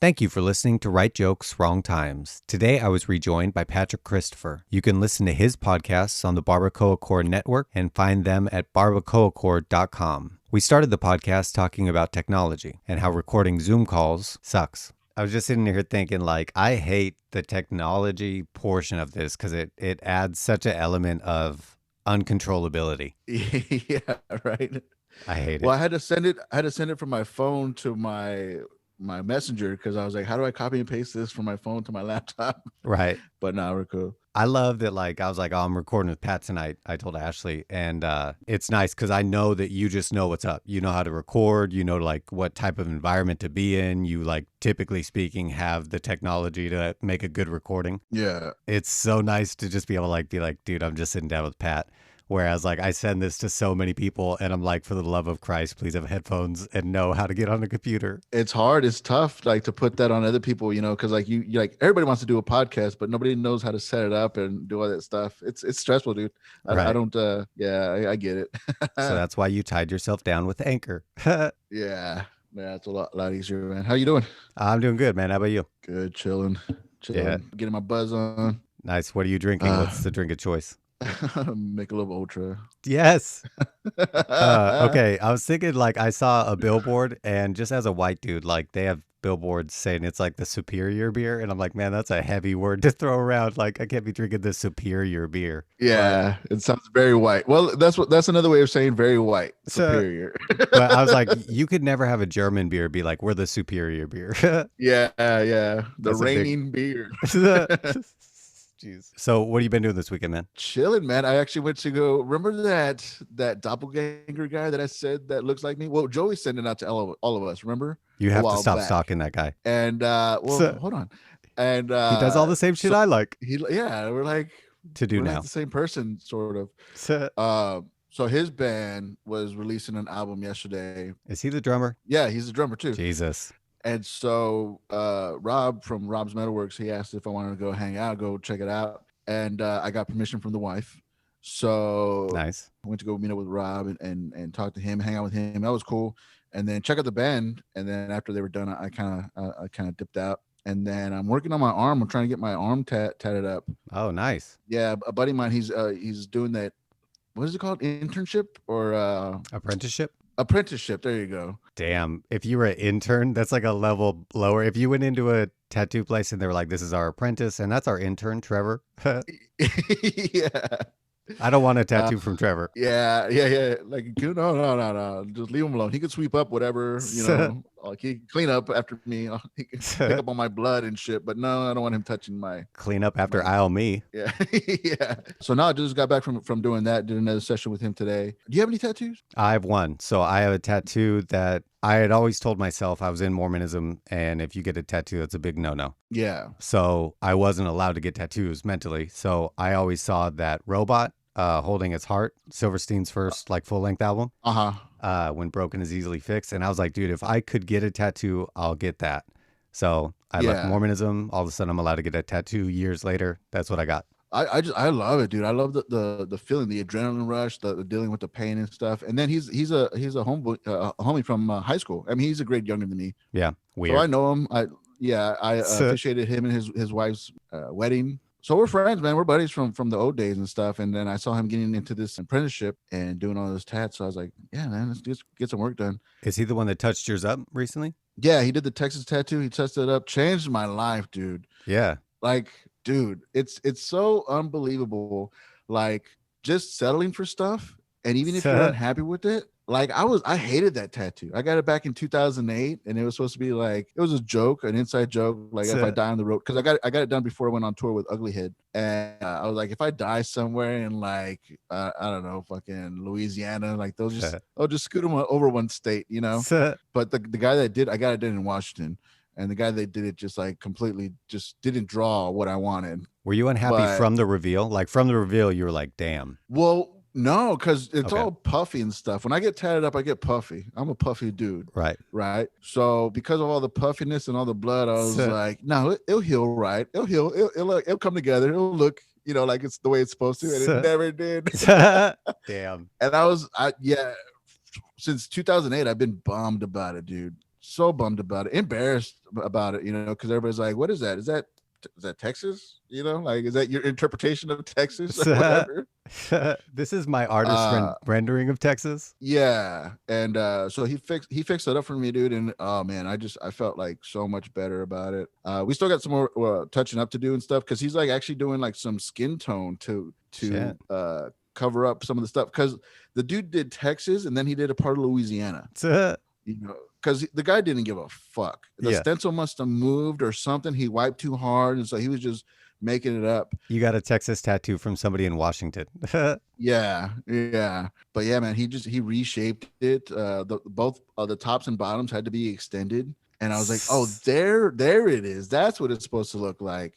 Thank you for listening to Right Jokes, Wrong Times. Today I was rejoined by Patrick Christopher. You can listen to his podcasts on the Barbacoa Core Network and find them at barbacoacore.com. We started the podcast talking about technology and how recording Zoom calls sucks. I was just sitting here thinking, I hate the technology portion of this because it adds such an element of uncontrollability. Yeah, right. I hate Well, it. I had to send it from my phone to my messenger because I was like, how do I copy and paste this from my phone to my laptop? Right. But now we're cool. I love that, I was like, oh, I'm recording with Pat tonight. I told Ashley. And it's nice because I know that you just know what's up. You know how to record. You know, what type of environment to be in. You, typically speaking, have the technology to make a good recording. Yeah. It's so nice to just be able to, be like, dude, I'm just sitting down with Pat. Whereas, I send this to so many people and I'm like, for the love of Christ, please have headphones and know how to get on the computer. It's hard. It's tough, to put that on other people, because you like everybody wants to do a podcast, but nobody knows how to set it up and do all that stuff. It's stressful, dude. I Right. don't. Yeah, I get it. So that's why you tied yourself down with Anchor. Yeah, it's a lot easier, man. How you doing? I'm doing good, man. How about you? Good, chilling, Yeah. getting my buzz on. Nice. What are you drinking? What's the drink of choice? Michelob Ultra. Yes. Okay. I was thinking, I saw a billboard, and just as a white dude, they have billboards saying it's the superior beer. And I'm like, man, that's a heavy word to throw around. I can't be drinking the superior beer. But, Yeah, it sounds very white. Well, that's another way of saying very white, so, superior. but I was like, you could never have a German beer be like, we're the superior beer. Yeah, the That's a big. reigning beer. Jeez. So, what have you been doing this weekend, man? Chilling, man. I actually went to go. Remember that doppelganger guy that I said that looks like me? Well, Joey's sending out to all of us. Remember You a have to while stop back. stalking that guy. And well, So, hold on. And he does all the same shit so I like yeah, to do we're like now. the same person, sort of. So, So his band was releasing an album yesterday. is he the drummer? Yeah, he's a drummer too. Jesus. And so Rob from Rob's Metalworks, he asked if I wanted to go hang out, go check it out. And I got permission from the wife. So Nice. I went to go meet up with Rob and talk to him, hang out with him. That was cool. And then check out the band. And then after they were done, I kind of dipped out. And then I'm working on my arm. I'm trying to get my arm tatted up. Oh, nice. Yeah, a buddy of mine, he's doing that. What is it called? Internship or Apprenticeship? apprenticeship? There you go. Damn. If you were an intern, that's like a level lower. If you went into a tattoo place and they were like, this is our apprentice and that's our intern, Trevor. Yeah. I don't want a Uh, tattoo from Trevor. yeah. Like, no. Just leave him alone. He can sweep up whatever, like he can clean up after me. He can pick up on my blood and shit. But no, I don't want him touching Clean up after my. aisle me. Yeah, yeah. So now I just got back from doing that. Did another session with him today. Do you have any tattoos? I have one. So I have a tattoo that I had always told myself I was in Mormonism. And if you get a tattoo, that's a big no-no. Yeah. So I wasn't allowed to get tattoos mentally. So I always saw that robot holding its heart, Silverstein's first full-length album, When Broken is Easily Fixed. And I was like, dude, if I could get a tattoo, I'll get that. So I left Yeah. Mormonism. All of a sudden, I'm allowed to get a tattoo years later. That's what I got. I love it, dude. I love the feeling, the adrenaline rush, the dealing with the pain and stuff. And then he's a homie from high school. I mean, he's a grade younger than me, Yeah, so I weird. know him. I officiated him and his wife's wedding. So we're friends, man. We're buddies from the old days and stuff. And then I saw him getting into this apprenticeship and doing all those tats. So I was like, yeah, man, let's just get some work done. Is he the one that touched yours up recently? Yeah, he did the Texas tattoo. He touched it up, changed my life, dude. Yeah. Like, dude, it's so unbelievable. Like, just settling for stuff, and even if you're unhappy with it, I hated that tattoo. I got it back in 2008, and it was supposed to be it was a joke, an inside joke. Like, if I die on the road, because I got it done before I went on tour with Ugly Head, and I was like, if I die somewhere in I don't know, fucking Louisiana, they'll just scoot them over one state, But the guy that did, I got it done in Washington. And the guy that did it just completely just didn't draw what I wanted. Were you unhappy from the reveal? From the reveal, you were like, damn. Well, no, because it's all puffy and stuff. When I get tatted up, I get puffy. I'm a puffy dude. Right. So because of all the puffiness and all the blood, I was like, no, it'll heal right. It'll heal. It'll come together. It'll look, like it's the way it's supposed to. And it never did. Damn. And since 2008, I've been bummed about it, dude. so bummed about it, embarrassed about it, because everybody's like, "What is that? Is that Texas? Like, is that your interpretation of Texas or whatever?" This is my artist Uh, rendering of Texas. yeah, and so he fixed it up for me, dude, and oh man, I felt like so much better about it. We still got some more touching up to do and stuff because he's like actually doing like some skin tone to Shit. cover up some of the stuff because the dude did Texas and then he did a part of Louisiana. Because the guy didn't give a fuck. The Yeah. stencil must have moved or something. He wiped too hard, and so he was just making it up. You got a Texas tattoo from somebody in Washington. Yeah, yeah. But yeah, man, he reshaped it. Both the tops and bottoms had to be extended, and I was like, oh, there it is. That's what it's supposed to look like.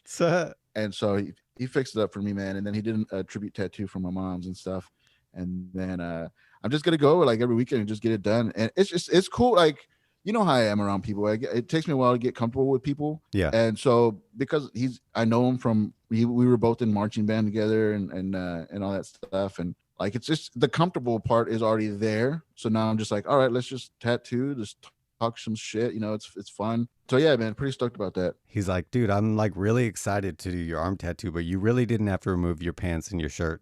And so he fixed it up for me, man. And then he did a tribute tattoo for my mom's and stuff. And then I'm just gonna go like every weekend and just get it done. And it's cool. Like, you know how I am around people. It takes me a while to get comfortable with people. Yeah. And so because I know him from we were both in marching band together and all that stuff. And like, it's just the comfortable part is already there. So now I'm just like, all right, let's just tattoo, just talk some shit. It's fun. So yeah, man, pretty stoked about that. He's like, dude, I'm like really excited to do your arm tattoo, but you really didn't have to remove your pants and your shirt.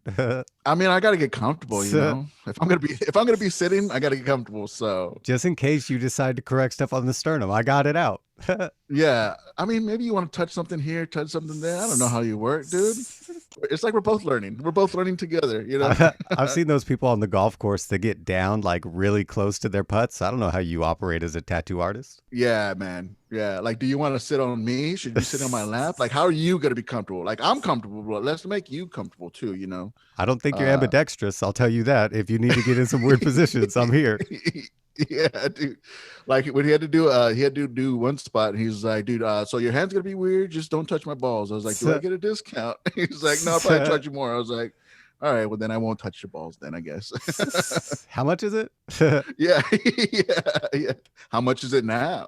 I mean, I got to get comfortable, If I'm gonna be sitting, I got to get comfortable. So just in case you decide to correct stuff on the sternum, I got it out. Yeah, I mean, maybe you want to touch something here, touch something there. I don't know how you work, dude. It's like we're both learning. We're both learning together, I've seen those people on the golf course that get down like really close to their putts. I don't know how you operate as a tattoo artist. Yeah, man. Yeah, like, do you want to sit on me? Should you sit on my lap? Like, how are you gonna be comfortable? Like, I'm comfortable, but let's make you comfortable too. I don't think you're ambidextrous. I'll tell you that. If you need to get in some weird positions, I'm here. Yeah, dude. Like when he had to do one spot, and he's like, dude, so your hand's gonna be weird. Just don't touch my balls. I was like, do I get a discount? He's like, no, I'll probably charge you more. I was like, all right, well then I won't touch your balls then, I guess. How much is it? Yeah, yeah. How much is it now?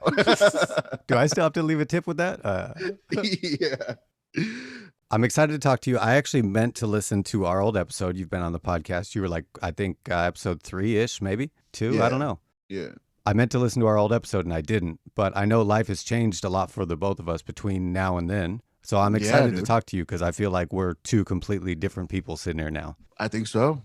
Do I still have to leave a tip with that? Yeah. I'm excited to talk to you. I actually meant to listen to our old episode. You've been on the podcast. You were like, I think episode 3-ish, maybe 2. Yeah. I don't know. Yeah. I meant to listen to our old episode and I didn't, but I know life has changed a lot for the both of us between now and then. So I'm excited to talk to you because I feel like we're two completely different people sitting here now. I think so.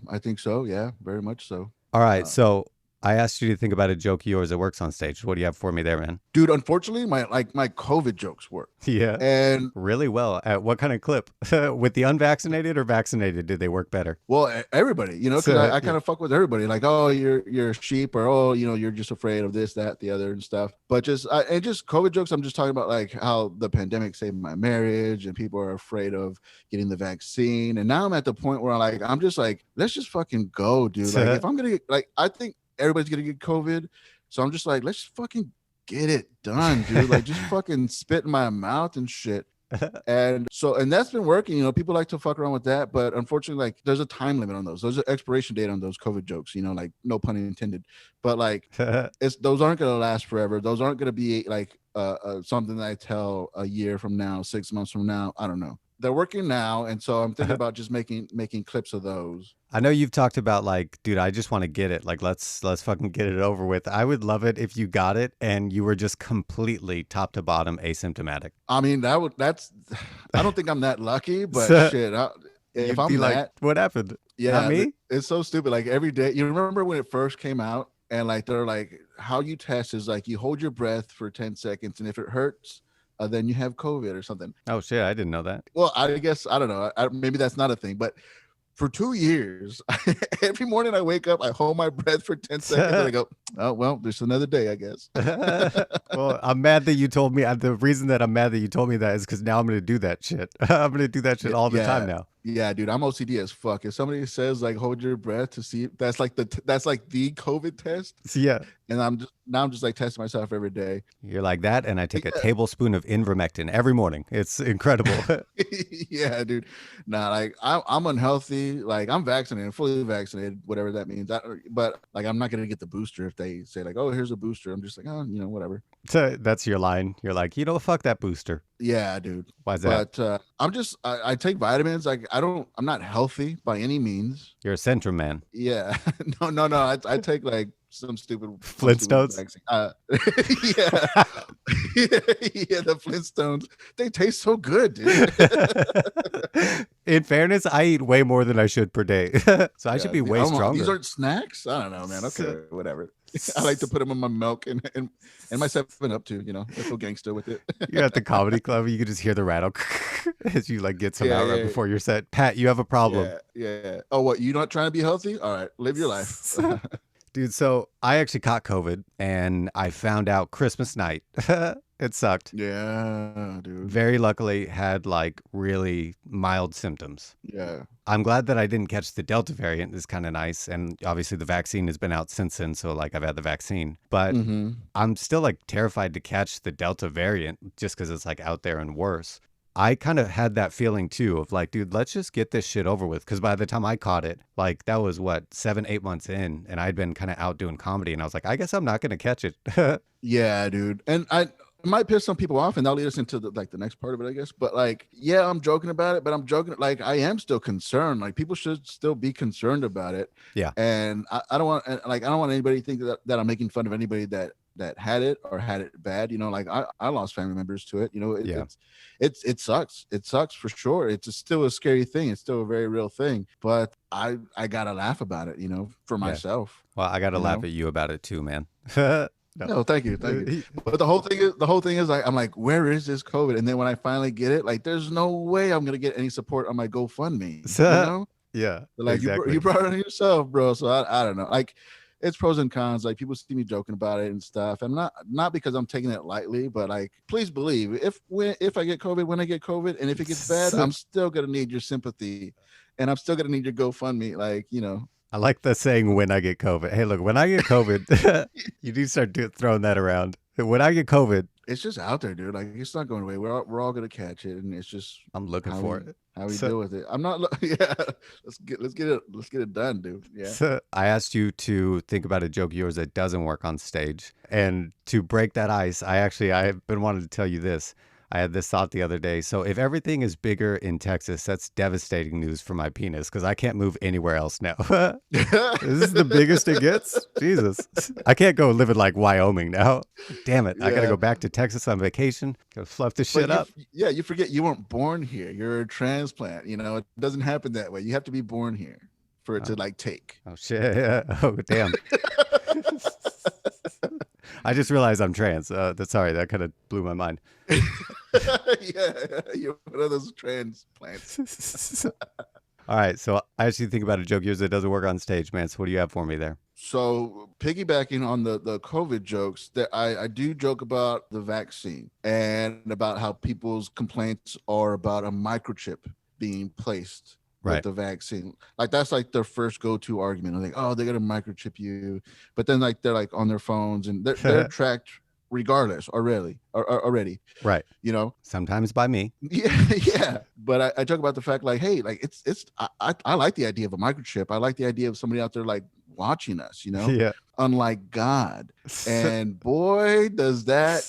Yeah, very much so. All right. So I asked you to think about a joke of yours that works on stage. What do you have for me there, man? Dude, unfortunately, my COVID jokes work. Yeah. And really well. At what kind of clip? With the unvaccinated or vaccinated, did they work better? Well, everybody, because I kind of fuck with everybody. Like, oh, you're a sheep, or oh, you're just afraid of this, that, the other, and stuff. But just COVID jokes. I'm just talking about like how the pandemic saved my marriage, and people are afraid of getting the vaccine. And now I'm at the point where I'm just like, let's just fucking go, dude. Like, if I'm gonna get, like, I think everybody's gonna get COVID, so I'm just like, let's fucking get it done, dude. Like, just fucking spit in my mouth and shit. And that's been working. People like to fuck around with that, but unfortunately, like, there's a time limit on those. There's an expiration date on those COVID jokes. Like, no pun intended. But like, those aren't gonna last forever. Those aren't gonna be like something that I tell a year from now, 6 months from now. I don't know. They're working now, and so I'm thinking about just making clips of those. I know you've talked about like, dude, I just want to get it. Like, let's fucking get it over with. I would love it if you got it and you were just completely top to bottom asymptomatic. I mean, that's. I don't think I'm that lucky, but shit. If I'm like, what happened? Yeah, not me. It's so stupid. Like, every day, you remember when it first came out, and like they're like, how you test is like you hold your breath for 10 seconds, and if it hurts, then you have COVID or something. Oh shit, I didn't know that. Well, I guess I don't know. Maybe that's not a thing, but for 2 years, every morning I wake up, I hold my breath for 10 seconds, and I go, oh well, there's another day, I guess. Well, I'm mad that you told me. The reason that I'm mad that you told me that is because now I'm going to do that shit. I'm going to do that shit all the time now. Yeah, dude, I'm OCD as fuck. If somebody says like hold your breath to see, that's like the COVID test. Yeah. And I'm just like testing myself every day. You're like that, and I take a tablespoon of Invermectin every morning. It's incredible. Yeah, dude. Nah, like I'm unhealthy. Like, I'm vaccinated, fully vaccinated, whatever that means. But like, I'm not gonna get the booster if they say like, oh, here's a booster. I'm just like, oh, whatever. So that's your line. You're like, fuck that booster. Yeah, dude. Why is that? But I take vitamins. Like, I'm not healthy by any means. You're a Centrum man. Yeah. No. I take like some stupid Flintstones. vaccine. Yeah, yeah, the Flintstones. They taste so good, dude. In fairness, I eat way more than I should per day, so I should Yeah, be I way don't know. These stronger. aren't snacks. I don't know, man. Okay, So- whatever. I like to put them in my milk and my 7 Up too. You know, I feel gangster with it. You're at the comedy club, you can just hear the rattle as you like get some Yeah, out right yeah, before your set. Pat, you have a problem. yeah, yeah. Oh, what? You not trying to be healthy? All right, live your life. Dude, so I actually caught COVID and I found out Christmas night. It sucked. Yeah, dude. Very luckily had like really mild symptoms. Yeah. I'm glad that I didn't catch the Delta variant. It's kind of nice. And obviously the vaccine has been out since then. So like I've had the vaccine, but Mm-hmm. I'm still like terrified to catch the Delta variant just because it's like out there and worse. I kind of had that feeling too of like, dude, let's just get this shit over with. Cause by the time I caught it, like that was what, 7, 8 months in. And I'd been kind of out doing comedy and I was like, I guess I'm not going to catch it. Yeah, dude. And it might piss some people off, and that'll lead us into the next part of it, I guess. But like, yeah, I'm joking about it, but I'm joking like I am still concerned. Like people should still be concerned about it. Yeah. And I don't want I don't want anybody to think that I'm making fun of anybody that had it or had it bad. You know, like I lost family members to it. You know, Yeah. it sucks. It sucks for sure. Still a scary thing. It's still a very real thing. But I gotta laugh about it, you know, for myself. Well, I got to You laugh know? at you about it too, man. No, thank you. But the whole thing is like I'm like, where is this COVID? And then when I finally get it, like, there's no way I'm gonna get any support on my GoFundMe. You know, Yeah, They're like exactly. you brought it on yourself, bro. So I don't know. Like, it's pros and cons. Like people see me joking about it and stuff. And not because I'm taking it lightly, but like, please believe if I get COVID, when I get COVID, and if it gets bad, I'm still gonna need your sympathy, and I'm still gonna need your GoFundMe. Like, you know. I like the saying when I get COVID. Hey, look, when I get COVID, you need to start throwing that around. When I get COVID, It's just out there, dude. Like, it's not going away. We're all gonna catch it, and it's just I'm looking how for we, it. how we So- deal with it. I'm not. Yeah, let's get it done, dude. Yeah. So I asked you to think about a joke of yours that doesn't work on stage. And to break that ice, I've been wanting to tell you this. I had this thought the other day. So if everything is bigger in Texas, that's devastating news for my penis because I can't move anywhere else now. This is the biggest it gets? Jesus. I can't go live in like Wyoming now. Damn it. I got to Yeah. go back to Texas on vacation. Go fluff this shit up. You forget you weren't born here. You're a transplant. You know, it doesn't happen that way. You have to be born here for it to like take. Oh, shit. Oh, damn. I just realized I'm trans. Sorry, that kind of blew my mind. Yeah, you're one of those transplants. All right, so I actually think about a joke of yours that doesn't work on stage, man. So what do you have for me there? So piggybacking on the COVID jokes, that I do joke about the vaccine and about how people's complaints are about a microchip being placed Right. with the vaccine. Like that's like their first go-to argument. Like, oh, they're gonna microchip you, but then like they're like on their phones and they're tracked regardless already. Right. You know, Sometimes by me. yeah, yeah. But I joke about the fact, like, hey, like I like the idea of a microchip. I like the idea of somebody out there like watching us, you know, Yeah. unlike God. And boy, does that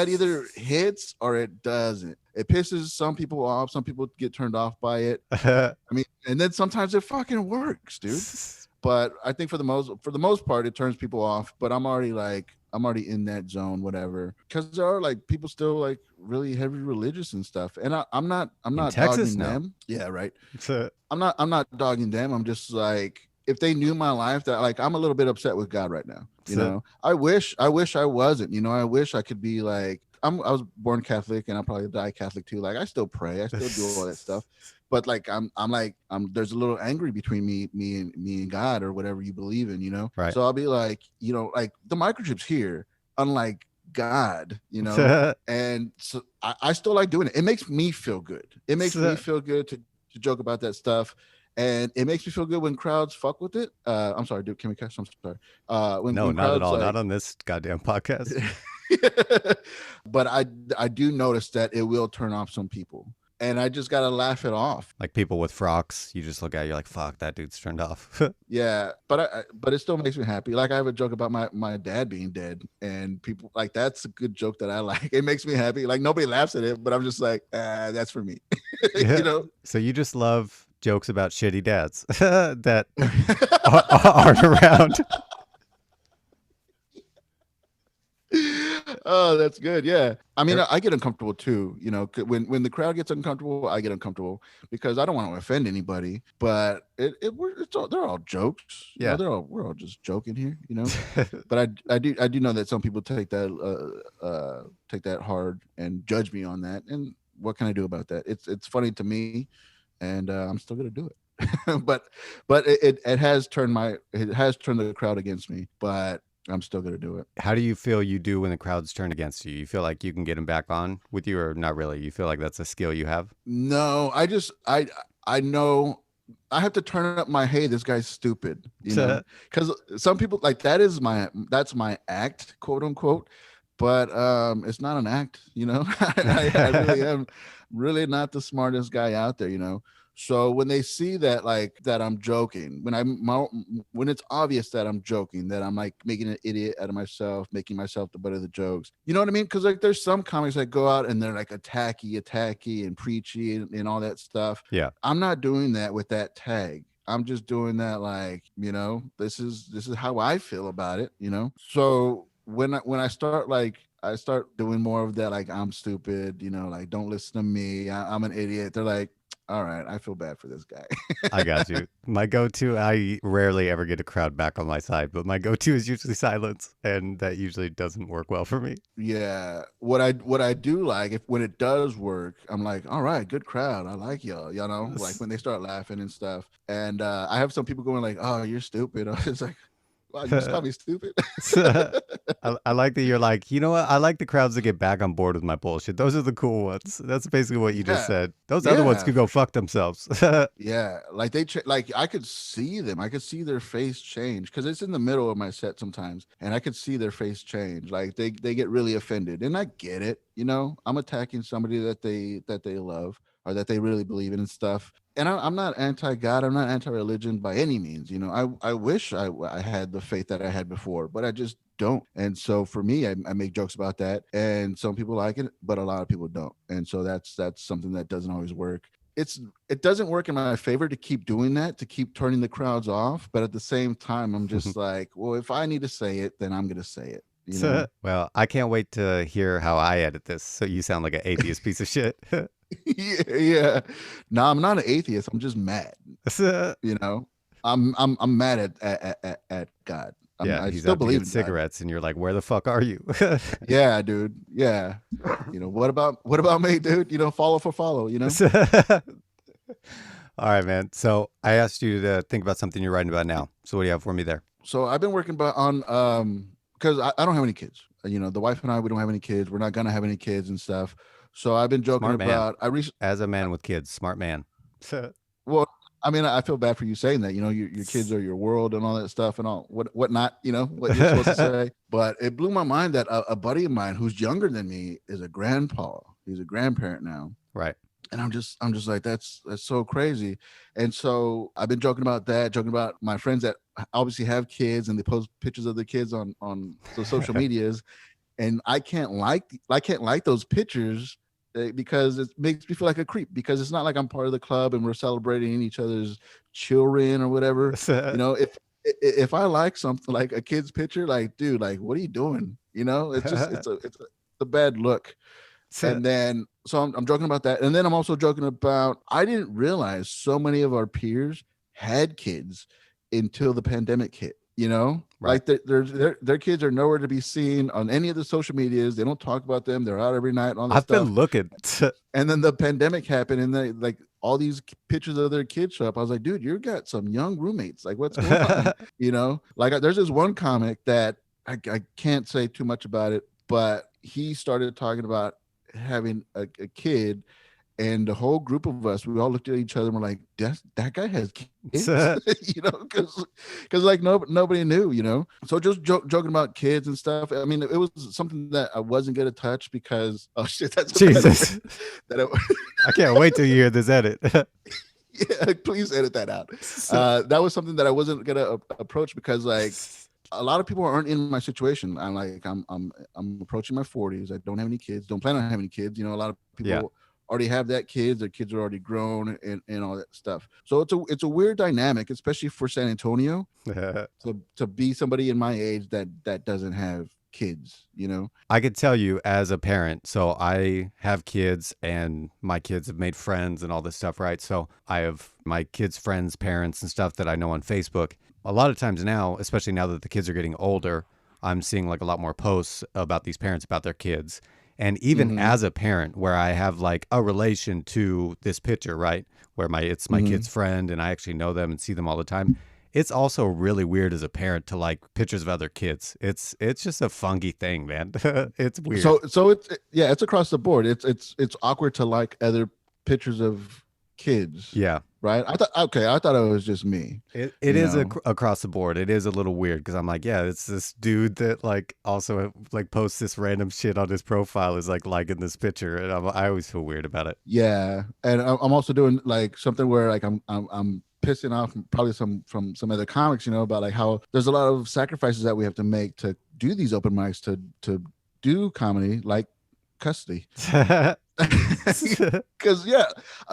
either hits or it doesn't. It pisses some people off. Some people get turned off by it. I mean, and then sometimes it fucking works, dude. But I think for the most part, it turns people off. But I'm already in that zone, whatever. Because there are like people still like really heavy religious and stuff. And I'm not Texas dogging now. them. Yeah, right. So- I'm not dogging them. I'm just like, if they knew my life, that like I'm a little bit upset with God right now. You So- know, I wish I wasn't. You know, I wish I could be like I was born Catholic and I'll probably die Catholic too. Like I still pray, I still do all that stuff. But like I'm there's a little angry between me and God or whatever you believe in, you know. Right. So I'll be like, you know, like the microchip's here, unlike God, you know. And so I still like doing it. It makes me feel good. It makes me feel good to joke about that stuff. And it makes me feel good when crowds fuck with it. I'm sorry, dude. Can we catch? I'm sorry. When no, when not at all. crowds, Not on this goddamn podcast. but I do notice that it will turn off some people, and I just gotta laugh it off. Like people with frocks, you just look at it, you're like, fuck, that dude's turned off. Yeah, but it still makes me happy. Like I have a joke about my dad being dead, and people like that's a good joke that I like. It makes me happy. Like nobody laughs at it, but I'm just like, that's for me. Yeah. You know. So you just love jokes about shitty dads that aren't around. Oh, that's good. Yeah. I mean, Yep. I get uncomfortable too. When the crowd gets uncomfortable, I get uncomfortable because I don't want to offend anybody. But it's all, they're all jokes. Yeah. We're all just joking here. But I do know that some people take that hard and judge me on that. And what can I do about that? It's funny to me, and I'm still gonna do it. It has turned the crowd against me, but I'm still gonna do it. How do you feel you do when the crowd's turned against you? You feel like you can get them back on with you, or not really? You feel like that's a skill you have? No, I know I have to turn up my hey, this guy's stupid, because some people like that's my act, quote unquote, but it's not an act, I really am really not the smartest guy out there. So when they see that, like, that I'm joking, when it's obvious that I'm joking, that I'm like making an idiot out of myself, making myself the butt of the jokes, you know what I mean? Because like there's some comics that go out and they're like attacky and preachy and all that stuff. Yeah. I'm not doing that with that tag. I'm just doing that, like, this is how I feel about it. So when I start, like, I start doing more of that, like, I'm stupid, like, don't listen to me, I'm an idiot. They're like, all right, I feel bad for this guy. I got you. My go-to, I rarely ever get a crowd back on my side, but my go-to is usually silence, and that usually doesn't work well for me. Yeah. What I do like, if when it does work, I'm like, all right, good crowd. I like y'all, like when they start laughing and stuff. And I have some people going like, oh, you're stupid. It's like, wow, you just call me stupid. I like that you're like, you know what? I like the crowds that get back on board with my bullshit. Those are the cool ones. That's basically what you just Yeah. said. Those other ones Yeah, could go fuck themselves. yeah, like like I could see them. I could see their face change because it's in the middle of my set sometimes, and I could see their face change. Like they get really offended, and I get it. I'm attacking somebody that they love or that they really believe in and stuff. And I'm not anti-God. I'm not anti-religion by any means. I wish I had the faith that I had before, but I just don't. And so for me, I make jokes about that, and some people like it, but a lot of people don't. And so that's something that doesn't always work. It doesn't work in my favor to keep doing that, to keep turning the crowds off, but at the same time I'm just like, well, if I need to say it, then I'm gonna say it. Well, I can't wait to hear how I edit this. So you sound like an atheist piece of shit. Yeah. No, I'm not an atheist, I'm just mad. you know I'm mad at God. Yeah, I he's still out to believe get in God. cigarettes, and you're like, where the fuck are you? Yeah, dude. Yeah. What about me, dude? Follow for follow. All right, man. So I asked you to think about something you're writing about now. So what do you have for me there? So I've been working on because I don't have any kids. The wife and I, we don't have any kids. We're not gonna have any kids and stuff. So I've been joking Smart man. about As a man with kids, smart man. well, I mean, I feel bad for you saying that. Your kids are your world and all that stuff and all whatnot. What you're supposed to say. But it blew my mind that a buddy of mine who's younger than me is a grandpa. He's a grandparent now. Right. And I'm just like, that's so crazy. And so I've been joking about that, joking about my friends that obviously have kids and they post pictures of their kids on the social medias, and I can't like those pictures, because it makes me feel like a creep, because it's not like I'm part of the club and we're celebrating each other's children or whatever. If I like something like a kid's picture, like, dude, like, what are you doing? It's a bad look. And then so I'm joking about that, and then I'm also joking about, I didn't realize so many of our peers had kids until the pandemic hit. Right. Like their kids are nowhere to be seen on any of the social medias. They don't talk about them. They're out every night and all that I've stuff. been looking. And then the pandemic happened, and they, like, all these pictures of their kids show up. I was like, dude, you got some young roommates. Like, what's going on? Like, there's this one comic that I can't say too much about it, but he started talking about having a kid, and the whole group of us, we all looked at each other and we're like, that guy has kids. Because like nobody knew. So just joking about kids and stuff. I mean, it was something that I wasn't gonna touch because, oh shit, that's Jesus. that I can't wait till you hear this edit. Yeah, please edit that out. That was something that I wasn't gonna approach, because, like, a lot of people aren't in my situation. I'm approaching my 40s. I don't have any kids. Don't plan on having any kids. A lot of people already have that kids. Their kids are already grown and all that stuff. So it's a weird dynamic, especially for San Antonio, to be somebody in my age that doesn't have kids, you know? I could tell you as a parent, so I have kids and my kids have made friends and all this stuff, right? So I have my kids' friends, parents, and stuff that I know on Facebook. A lot of times now, especially now that the kids are getting older, I'm seeing like a lot more posts about these parents about their kids. And even Mm-hmm. as a parent, where I have like a relation to this picture, right? Where it's my Mm-hmm. kid's friend and I actually know them and see them all the time. It's also really weird as a parent to like pictures of other kids. It's just a funky thing, man. It's weird. So yeah, it's across the board. It's awkward to like other pictures of kids, Yeah. right? I thought it was just me, It you is know. across the board. It is a little weird because I'm like, yeah, it's this dude that like also like posts this random shit on his profile is like liking this picture, and I always feel weird about it. Yeah, and I'm also doing like something where like I'm pissing off probably some from some other comics, you know, about like how there's a lot of sacrifices that we have to make to do these open mics to do comedy, like custody. Because yeah,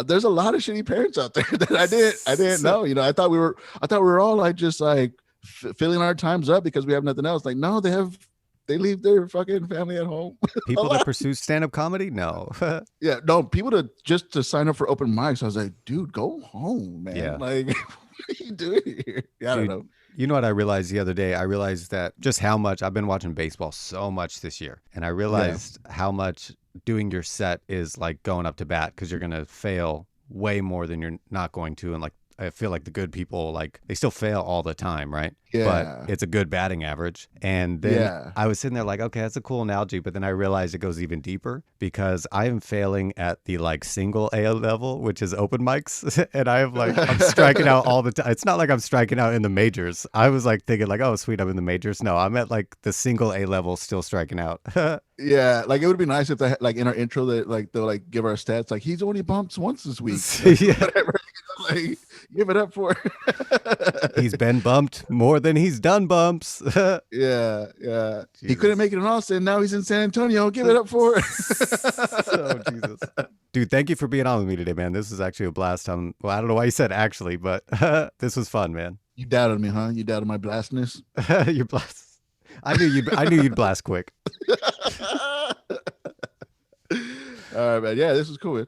there's a lot of shitty parents out there that I didn't know. You know, I thought we were all like just like filling our times up because we have nothing else. Like no, they leave their fucking family at home a People that lot. pursue stand-up comedy, no. Yeah, no, people to just to sign up for open mics. I was like, dude, go home, man. Yeah. Like, what are you doing here? Yeah, I don't Dude, know. you know what I realized the other day? I realized that just how much I've been watching baseball so much this year. And I Yeah, realized how much doing your set is like going up to bat because you're going to fail way more than you're not going to. And like, I feel like the good people, like, they still fail all the time, right? But yeah, it's a good batting average. And then yeah. I was sitting there like, okay, that's a cool analogy. But then I realized it goes even deeper because I am failing at the like single A level, which is open mics. And I am like, I'm striking out all the time. It's not like I'm striking out in the majors. I was like thinking like, oh, sweet, I'm in the majors. No, I'm at like the single A level still striking out. Yeah, like it would be nice if they like in our intro that like they'll like give our stats like he's only bumped once this week, Yeah. whatever. Like give it up for. He's been bumped more than he's done bumps. Yeah, yeah. He couldn't Jesus. make it in Austin. Now he's in San Antonio. Give it up for. Oh, Jesus. Dude, thank you for being on with me today, man. This was actually a blast. Well, I don't know why you said actually, but this was fun, man. You doubted me, huh? You doubted my blastness. You're blast. I knew you'd blast quick. All right, man. Yeah, this is cool. Man.